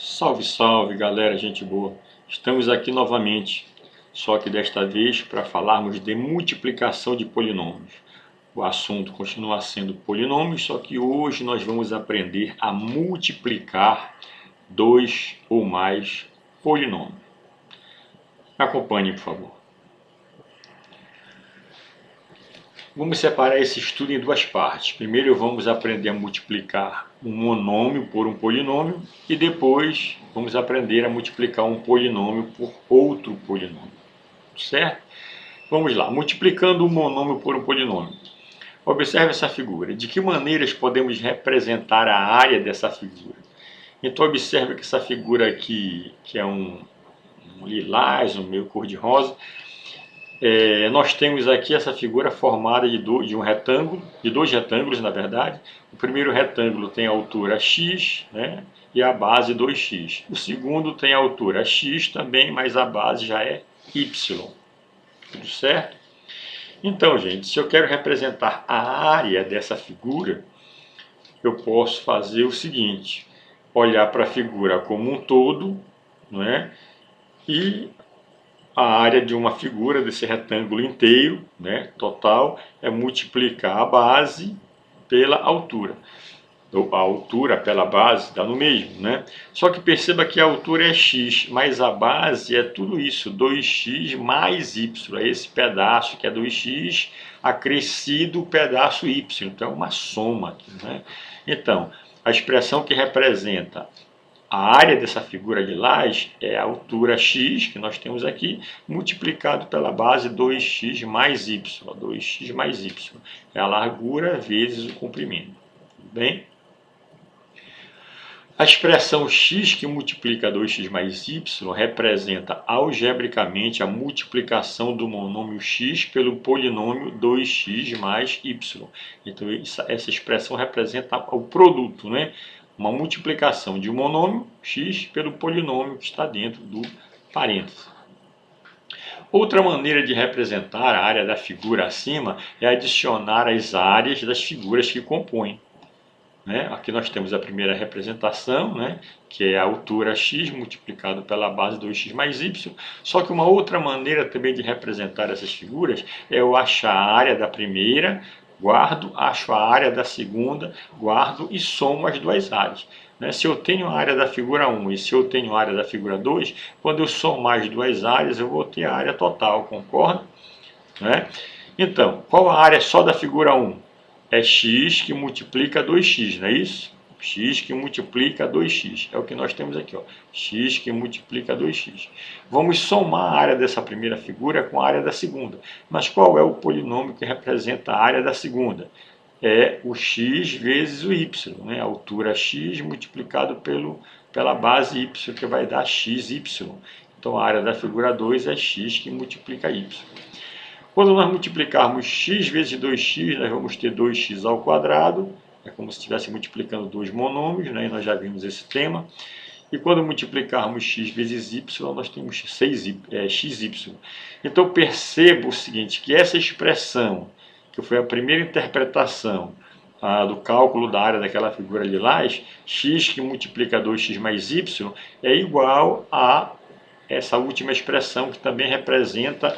Salve, salve, galera, gente boa. Estamos aqui novamente, só que desta vez para falarmos de multiplicação de polinômios. O assunto continua sendo polinômios, só que hoje nós vamos aprender a multiplicar dois ou mais polinômios. Acompanhe, por favor. Vamos separar esse estudo em duas partes. Primeiro vamos aprender a multiplicar um monômio por um polinômio e depois vamos aprender a multiplicar um polinômio por outro polinômio. Certo? Vamos lá, multiplicando um monômio por um polinômio. Observe essa figura. De que maneiras podemos representar a área dessa figura? Então observe que essa figura aqui, que é um lilás, um meio cor-de-rosa, nós temos aqui essa figura formada de um retângulo, de dois retângulos na verdade. O primeiro retângulo tem a altura x, né, e a base 2x. O segundo tem a altura x também, mas a base já é y. Tudo certo? Então, gente, se eu quero representar a área dessa figura, eu posso fazer o seguinte: olhar para a figura como um todo, não é? E a área de uma figura desse retângulo inteiro, né, total, é multiplicar a base pela altura. A altura pela base dá no mesmo, né? Só que perceba que a altura é x, mas a base é tudo isso, 2x mais y. É esse pedaço que é 2x acrescido o pedaço y. Então é uma soma aqui, né? Então, a expressão que representa a área dessa figura lilás é a altura x, que nós temos aqui, multiplicado pela base 2x mais y. 2x mais y é a largura vezes o comprimento. Tudo bem? A expressão x que multiplica 2x mais y representa algebricamente a multiplicação do monômio x pelo polinômio 2x mais y. Então essa expressão representa o produto, né? Uma multiplicação de um monômio x pelo polinômio que está dentro do parêntese. Outra maneira de representar a área da figura acima é adicionar as áreas das figuras que compõem. Aqui nós temos a primeira representação, que é a altura x multiplicado pela base 2x mais y. Só que uma outra maneira também de representar essas figuras é eu achar a área da primeira, guardo, acho a área da segunda, guardo e somo as duas áreas. Se eu tenho a área da figura 1 e se eu tenho a área da figura 2, quando eu somar as duas áreas eu vou ter a área total, concorda? Então, qual a área só da figura 1? É x que multiplica 2x, não é isso? X que multiplica 2x. É o que nós temos aqui, ó. X que multiplica 2x. Vamos somar a área dessa primeira figura com a área da segunda. Mas qual é o polinômio que representa a área da segunda? É o x vezes o y, né? A altura x multiplicado pela base y, que vai dar xy. Então a área da figura 2 é x que multiplica y. Quando nós multiplicarmos x vezes 2x, nós vamos ter 2x ao quadrado. É como se estivesse multiplicando dois monômios, né? E nós já vimos esse tema. E quando multiplicarmos x vezes y, nós temos xy. Então perceba o seguinte, que essa expressão, que foi a primeira interpretação do cálculo da área daquela figura lilás, x que multiplica 2x mais y, é igual a essa última expressão que também representa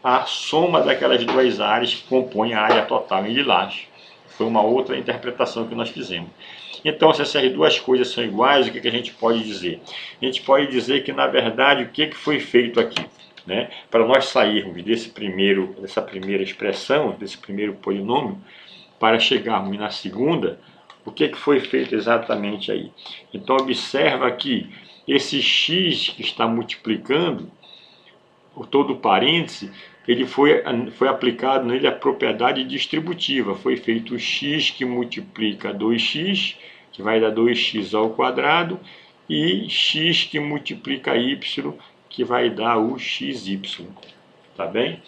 a soma daquelas duas áreas que compõem a área total em lilás. Foi uma outra interpretação que nós fizemos. Então, se essas duas coisas são iguais, o que a gente pode dizer? A gente pode dizer que, na verdade, o que foi feito aqui? Para nós sairmos dessa primeira expressão, desse primeiro polinômio, para chegarmos na segunda, o que foi feito exatamente aí? Então, observa que esse x que está multiplicando, todo o parêntese, ele foi aplicado nele a propriedade distributiva. Foi feito o x que multiplica 2x, que vai dar 2x ao quadrado, e x que multiplica y, que vai dar o xy. Tá bem?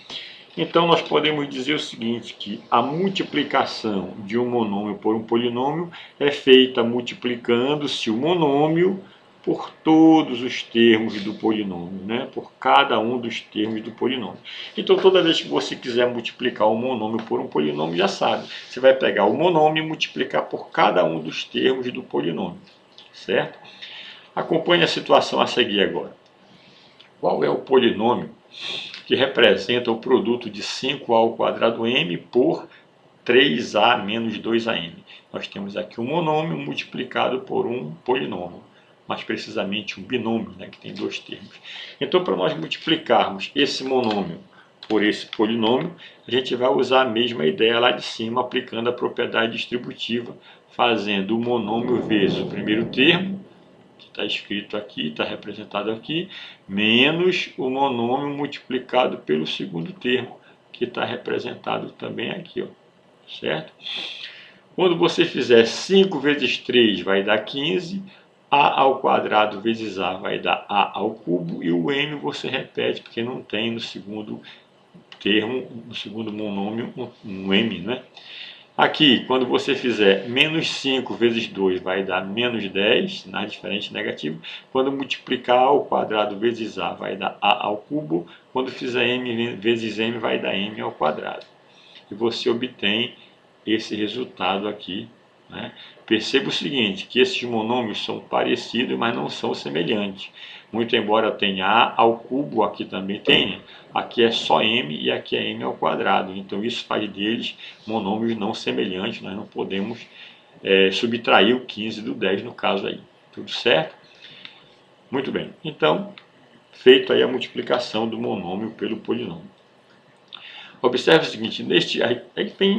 Então nós podemos dizer o seguinte, que a multiplicação de um monômio por um polinômio é feita multiplicando-se o monômio por todos os termos do polinômio, por cada um dos termos do polinômio. Então, toda vez que você quiser multiplicar um monômio por um polinômio, já sabe, você vai pegar o monômio e multiplicar por cada um dos termos do polinômio, certo? Acompanhe a situação a seguir agora. Qual é o polinômio que representa o produto de 5a² por 3a menos 2am? Nós temos aqui um monômio multiplicado por um polinômio, mais precisamente um binômio, né, que tem dois termos. Então, para nós multiplicarmos esse monômio por esse polinômio, a gente vai usar a mesma ideia lá de cima, aplicando a propriedade distributiva, fazendo o monômio vezes o primeiro termo, que está escrito aqui, está representado aqui, menos o monômio multiplicado pelo segundo termo, que está representado também aqui, ó, certo? Quando você fizer 5 vezes 3 vai dar 15, a² vezes a vai dar a², e o m você repete, porque não tem no segundo termo, no segundo monômio, um m, né? Aqui, quando você fizer menos 5 vezes 2 vai dar menos 10, sinais diferentes negativo. Quando multiplicar a² vezes a vai dar a². Quando fizer m vezes m vai dar m². E você obtém esse resultado aqui, né? Perceba o seguinte, que esses monômios são parecidos, mas não são semelhantes. Muito embora tenha a², aqui também tenha, aqui é só m e aqui é m². Então isso faz deles monômios não semelhantes, nós não podemos subtrair o 15 do 10 no caso aí. Tudo certo? Muito bem. Então, feito aí a multiplicação do monômio pelo polinômio. Observe o seguinte,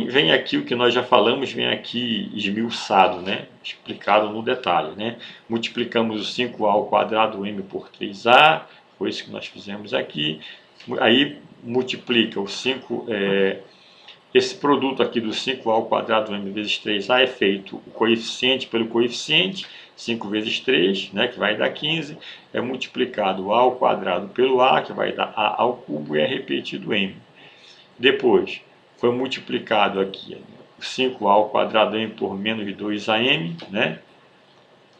vem aqui o que nós já falamos, vem aqui esmiuçado, né? Explicado no detalhe, né? Multiplicamos o 5a² por 3a, foi isso que nós fizemos aqui. Aí multiplica o 5, esse produto aqui do 5a² vezes 3a é feito o coeficiente pelo coeficiente, 5 vezes 3, né, que vai dar 15, é multiplicado o a² pelo a, que vai dar a², e é repetido m. Depois, foi multiplicado aqui o 5a² por menos 2am, né?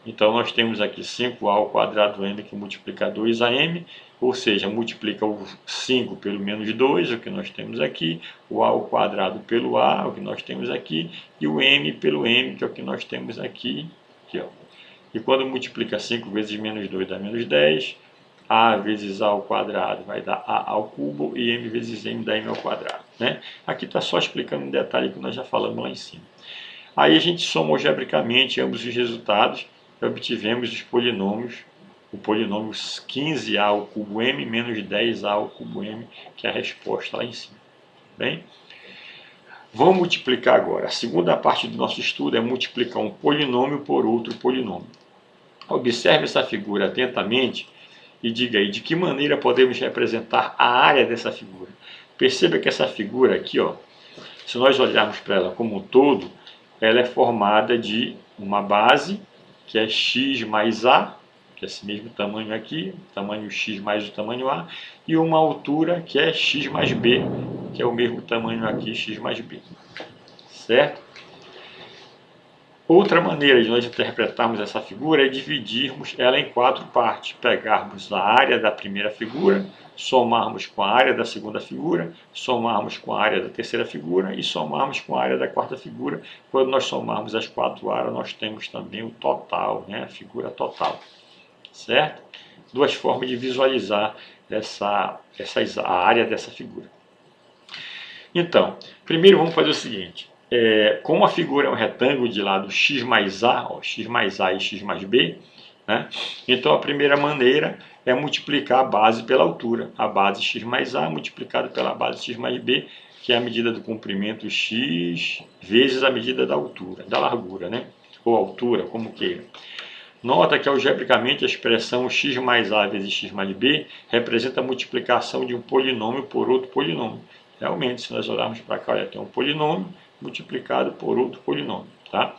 Então, nós temos aqui 5a² que multiplica 2am, ou seja, multiplica o 5 pelo menos 2, o que nós temos aqui, o a² pelo a, o que nós temos aqui, e o m pelo m, que é o que nós temos aqui, ó. E quando multiplica 5 vezes menos 2 dá menos 10, a vezes a² vai dar a², e m vezes m dá m², né? Aqui está só explicando um detalhe que nós já falamos lá em cima. Aí a gente soma algebricamente ambos os resultados e obtivemos os polinômios, o polinômio 15a³ menos 10a³m, que é a resposta lá em cima. Bem? Vamos multiplicar agora. A segunda parte do nosso estudo é multiplicar um polinômio por outro polinômio. Observe essa figura atentamente e diga aí de que maneira podemos representar a área dessa figura. Perceba que essa figura aqui, ó, se nós olharmos para ela como um todo, ela é formada de uma base, que é x mais a, que é esse mesmo tamanho aqui, tamanho x mais o tamanho a, e uma altura que é x mais b, que é o mesmo tamanho aqui, x mais b. Certo? Outra maneira de nós interpretarmos essa figura é dividirmos ela em 4 partes. Pegarmos a área da primeira figura, somarmos com a área da segunda figura, somarmos com a área da terceira figura e somarmos com a área da quarta figura. Quando nós somarmos as 4 áreas, nós temos também o total, né? A figura total. Certo? Duas formas de visualizar a área dessa figura. Então, primeiro vamos fazer o seguinte. Como a figura é um retângulo de lado x mais a, ó, x mais a e x mais b, né? Então a primeira maneira é multiplicar a base pela altura. A base x mais a multiplicada pela base x mais b, que é a medida do comprimento x vezes a medida da altura, da largura, né? Ou altura, como queira. Nota que algebricamente a expressão x mais a vezes x mais b representa a multiplicação de um polinômio por outro polinômio. Realmente, se nós olharmos para cá, olha, tem um polinômio multiplicado por outro polinômio. Tá?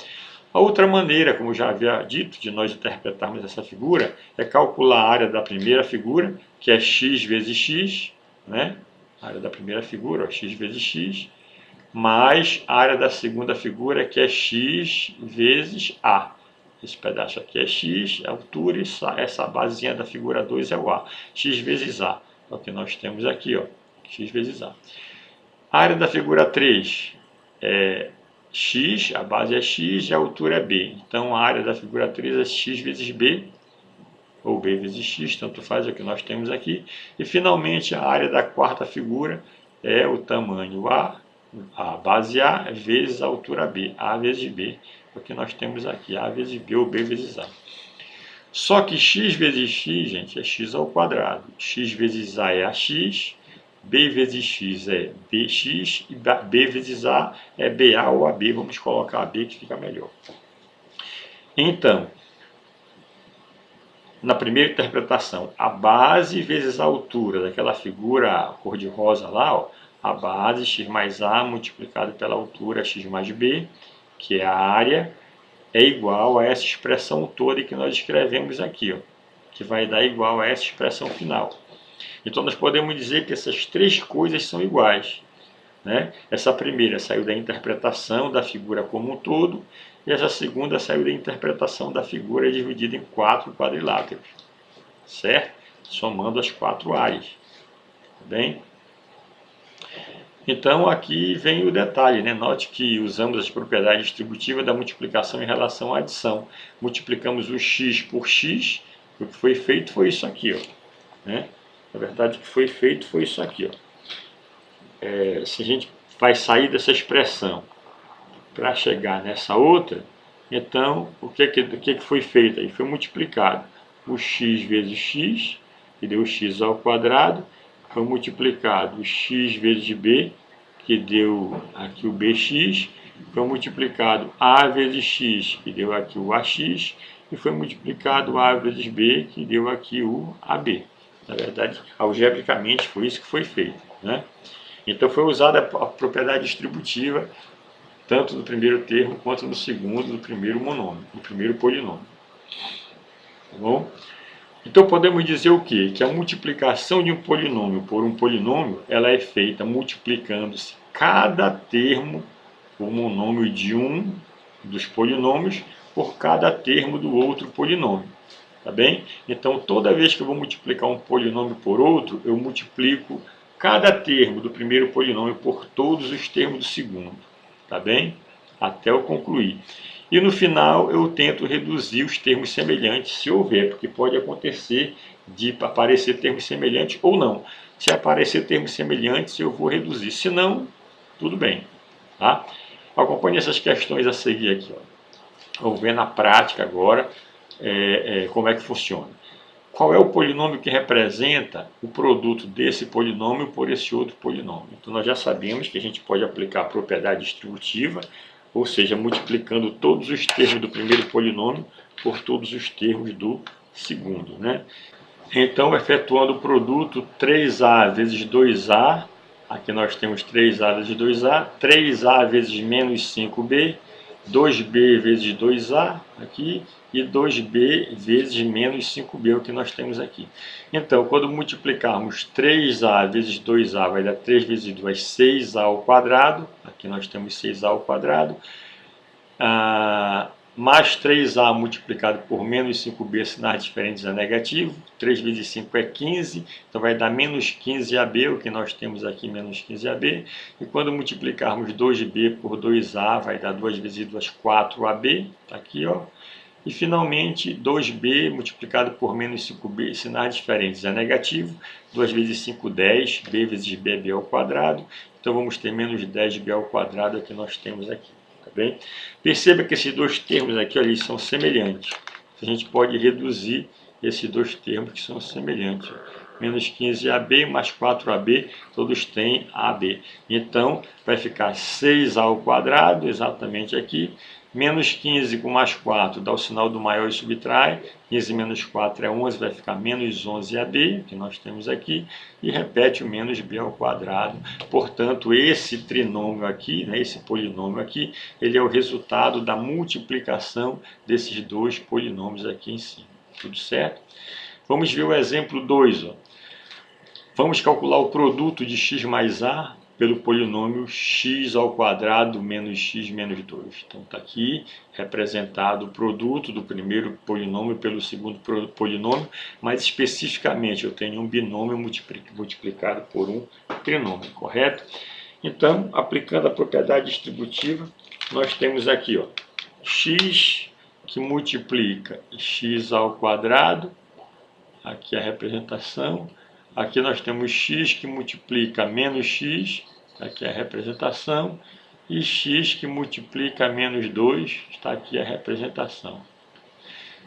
A outra maneira, como já havia dito, de nós interpretarmos essa figura é calcular a área da primeira figura, que é x vezes x, né? A área da primeira figura, ó, x vezes x, mais a área da segunda figura, que é x vezes a. Esse pedaço aqui é x, a altura, e essa basezinha da figura 2 é o a. X vezes a, é o que nós temos aqui, ó, x vezes a. A área da figura 3 é x, a base é x e a altura é b. Então a área da figura 3 é x vezes b, ou b vezes x, tanto faz o que nós temos aqui. E finalmente a área da quarta figura é o tamanho a base A vezes a altura B, A vezes B, o que nós temos aqui, A vezes B ou B vezes A. Só que x vezes x, gente, é x ao quadrado. X vezes A é AX, B vezes x é BX e B vezes A é BA ou AB. Vamos colocar AB que fica melhor. Então, na primeira interpretação, a base vezes a altura daquela figura cor-de-rosa lá, ó, a base x mais A multiplicado pela altura x mais B, que é a área, é igual a essa expressão toda que nós escrevemos aqui, ó, que vai dar igual a essa expressão final. Então nós podemos dizer que essas três coisas são iguais, né? Essa primeira saiu da interpretação da figura como um todo, e essa segunda saiu da interpretação da figura dividida em 4 quadriláteros, certo? Somando as 4 áreas, tá bem? Então aqui vem o detalhe, né? Note que usamos as propriedades distributivas da multiplicação em relação à adição. Multiplicamos o x por x, o que foi feito foi isso aqui, ó, né? Na verdade, o que foi feito foi isso aqui, ó. Se a gente vai sair dessa expressão para chegar nessa outra, então o que foi feito aí? Foi multiplicado o x vezes x, que deu x ao quadrado, foi multiplicado o x vezes b, que deu aqui o bx, foi multiplicado a vezes x, que deu aqui o ax, e foi multiplicado a vezes b, que deu aqui o ab. Na verdade, algebricamente foi isso que foi feito, né? Então foi usada a propriedade distributiva tanto no primeiro termo quanto no segundo, no primeiro monômio, no primeiro polinômio. Tá bom? Então podemos dizer o quê? Que a multiplicação de um polinômio por um polinômio, ela é feita multiplicando-se cada termo, o monômio de um dos polinômios, por cada termo do outro polinômio. Tá bem? Então toda vez que eu vou multiplicar um polinômio por outro, eu multiplico cada termo do primeiro polinômio por todos os termos do segundo. Tá bem? Até eu concluir. E no final eu tento reduzir os termos semelhantes, se houver, porque pode acontecer de aparecer termos semelhantes ou não. Se aparecer termos semelhantes, eu vou reduzir. Se não, tudo bem. Tá? Acompanhe essas questões a seguir aqui. Ó. Vamos ver na prática agora como é que funciona. Qual é o polinômio que representa o produto desse polinômio por esse outro polinômio? Então nós já sabemos que a gente pode aplicar a propriedade distributiva, ou seja, multiplicando todos os termos do primeiro polinômio por todos os termos do segundo, né? Então, efetuando o produto 3a vezes 2a, aqui nós temos 3a vezes 2a, 3a vezes menos 5b, 2b vezes 2a aqui, e 2b vezes menos 5b, o que nós temos aqui. Então, quando multiplicarmos 3a vezes 2a, vai dar 3 vezes 2, 6a ao quadrado. Aqui nós temos 6a ao quadrado. Mais 3a multiplicado por menos 5b, sinais diferentes é negativo. 3 vezes 5 é 15, então vai dar menos 15ab, o que nós temos aqui, menos 15ab. E quando multiplicarmos 2b por 2a, vai dar 2 vezes 2, 4ab, tá aqui, ó. E finalmente 2b multiplicado por menos 5b, sinais diferentes é negativo. 2 vezes 5, 10, b vezes b é b ao quadrado. Então vamos ter menos 10b ao quadrado, que nós temos aqui. Tá bem? Perceba que esses dois termos aqui eles são semelhantes. A gente pode reduzir esses dois termos que são semelhantes. Menos 15ab mais 4ab, todos têm ab. Então vai ficar 6a ao quadrado, exatamente aqui. Menos 15 com mais 4 dá o sinal do maior e subtrai. 15 menos 4 é 11, vai ficar menos 11ab, que nós temos aqui. E repete o menos b ao quadrado. Portanto, esse trinômio aqui, né, esse polinômio aqui, ele é o resultado da multiplicação desses dois polinômios aqui em cima. Tudo certo? Vamos ver o exemplo 2. Ó. Vamos calcular o produto de x mais a pelo polinômio x ao quadrado menos x menos 2. Então está aqui representado o produto do primeiro polinômio pelo segundo polinômio, mas especificamente eu tenho um binômio multiplicado por um trinômio, correto? Então, aplicando a propriedade distributiva, nós temos aqui, ó, x que multiplica x ao quadrado aqui a representação. Aqui nós temos x que multiplica menos x, aqui a representação. E x que multiplica menos 2, está aqui a representação.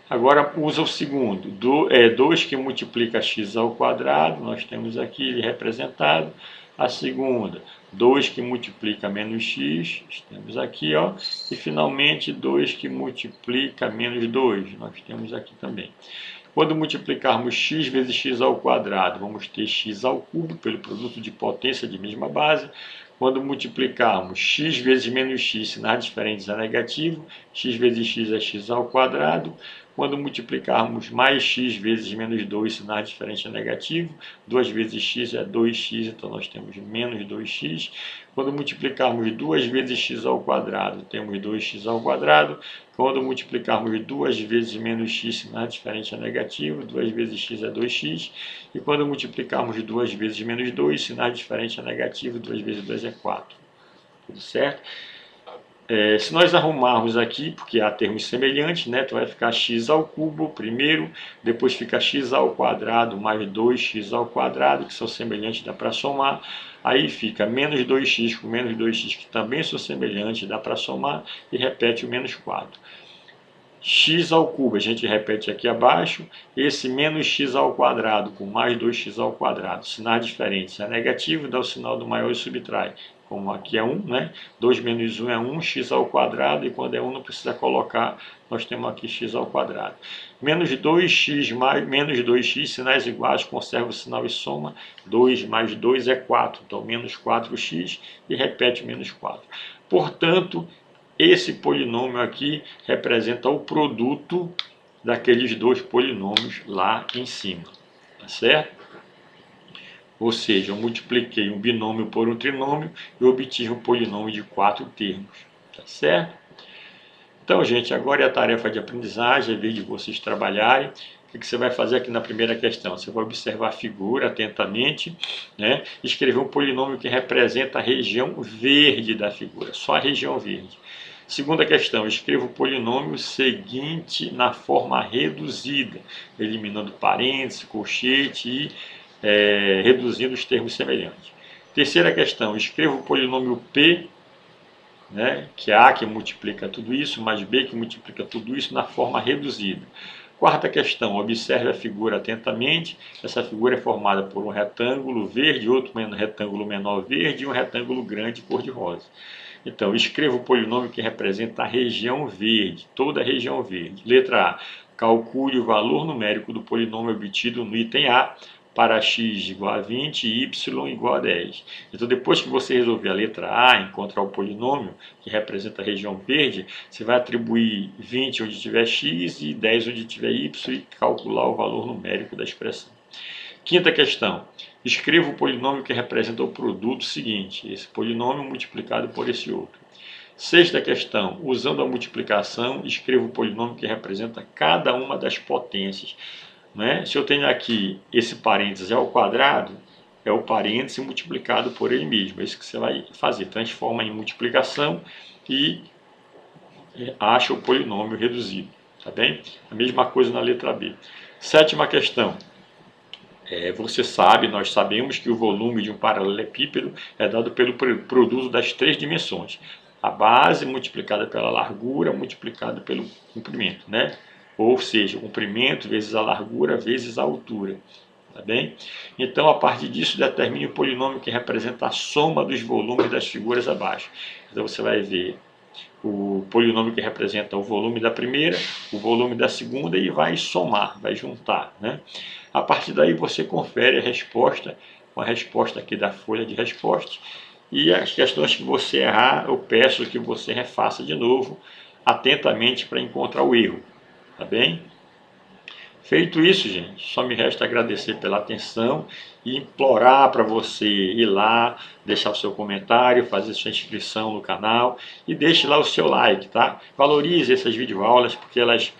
Agora usa o segundo, 2 que multiplica x ao quadrado, nós temos aqui ele representado. A segunda, 2 que multiplica menos x, temos aqui, ó. E finalmente 2 que multiplica menos 2, nós temos aqui também. Quando multiplicarmos x vezes x ao quadrado, vamos ter x ao cubo pelo produto de potência de mesma base. Quando multiplicarmos x vezes menos x, sinais diferentes é negativo, x vezes x é x ao quadrado. Quando multiplicarmos mais x vezes menos 2, sinais diferentes é negativo, 2 vezes x é 2x, então nós temos menos 2x. Quando multiplicarmos 2 vezes x ao quadrado, temos 2x ao quadrado. Quando multiplicarmos 2 vezes menos x, sinal diferente é negativo, 2 vezes x é 2x. E quando multiplicarmos 2 vezes menos 2, sinal diferente é negativo, 2 vezes 2 é 4. Tudo certo? Se nós arrumarmos aqui, porque há termos semelhantes, né? Então vai ficar x ao cubo primeiro, depois fica x ao quadrado mais 2x ao quadrado, que são semelhantes, dá para somar. Aí fica menos 2x com menos 2x, que também são semelhantes, dá para somar, e repete o menos 4. X ao cubo, a gente repete aqui abaixo, esse menos x ao quadrado com mais 2x ao quadrado, sinais diferentes, é negativo, dá o sinal do maior e subtrai. Como aqui é 1, né? 2 menos 1 é 1, x ao quadrado, e quando é 1 não precisa colocar, nós temos aqui x ao quadrado. Menos 2x mais menos 2x, sinais iguais, conserva o sinal e soma, 2 mais 2 é 4, então menos 4x, e repete menos 4. Portanto, esse polinômio aqui representa o produto daqueles dois polinômios lá em cima, tá certo? Ou seja, eu multipliquei um binômio por um trinômio e obtive um polinômio de 4 termos, tá certo? Então, gente, agora é a tarefa de aprendizagem, é vez de vocês trabalharem. O que você vai fazer aqui na primeira questão? Você vai observar a figura atentamente, né? Escrever um polinômio que representa a região verde da figura, só a região verde. Segunda questão, escreva o polinômio seguinte na forma reduzida, eliminando parênteses, colchete e reduzindo os termos semelhantes. Terceira questão, escreva o polinômio P, né, que é A que multiplica tudo isso, mais B que multiplica tudo isso na forma reduzida. Quarta questão, observe a figura atentamente. Essa figura é formada por um retângulo verde, outro retângulo menor verde e um retângulo grande cor-de-rosa. Então, escreva o polinômio que representa a região verde, toda a região verde. Letra A, calcule o valor numérico do polinômio obtido no item A para x igual a 20 e y igual a 10. Então, depois que você resolver a letra A, encontrar o polinômio que representa a região verde, você vai atribuir 20 onde tiver x e 10 onde tiver y e calcular o valor numérico da expressão. Quinta questão, escreva o polinômio que representa o produto seguinte, esse polinômio multiplicado por esse outro. Sexta questão, usando a multiplicação, escreva o polinômio que representa cada uma das potências. Né? Se eu tenho aqui esse parênteses ao quadrado, é o parênteses multiplicado por ele mesmo. É isso que você vai fazer, transforma em multiplicação e acha o polinômio reduzido. Tá bem? A mesma coisa na letra B. Sétima questão. Você sabe, nós sabemos que o volume de um paralelepípedo é dado pelo produto das três dimensões. A base multiplicada pela largura multiplicada pelo comprimento, né? Ou seja, o comprimento vezes a largura vezes a altura. Tá bem? Então, a partir disso, determine o polinômio que representa a soma dos volumes das figuras abaixo. Então, você vai ver o polinômio que representa o volume da primeira, o volume da segunda e vai somar, vai juntar, né? A partir daí você confere a resposta com a resposta aqui da folha de respostas e as questões que você errar, eu peço que você refaça de novo atentamente para encontrar o erro, tá bem? Feito isso, gente, só me resta agradecer pela atenção e implorar para você ir lá, deixar o seu comentário, fazer sua inscrição no canal e deixe lá o seu like, tá? Valorize essas videoaulas porque elas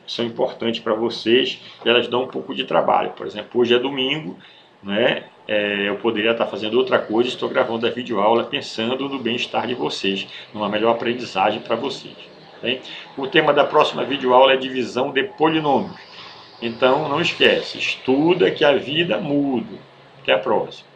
são importantes para vocês e elas dão um pouco de trabalho. Por exemplo, hoje é domingo, né? Eu poderia estar fazendo outra coisa, estou gravando a videoaula pensando no bem-estar de vocês, numa melhor aprendizagem para vocês. Bem? O tema da próxima videoaula é divisão de polinômios. Então, não esquece, estuda que a vida muda. Até a próxima.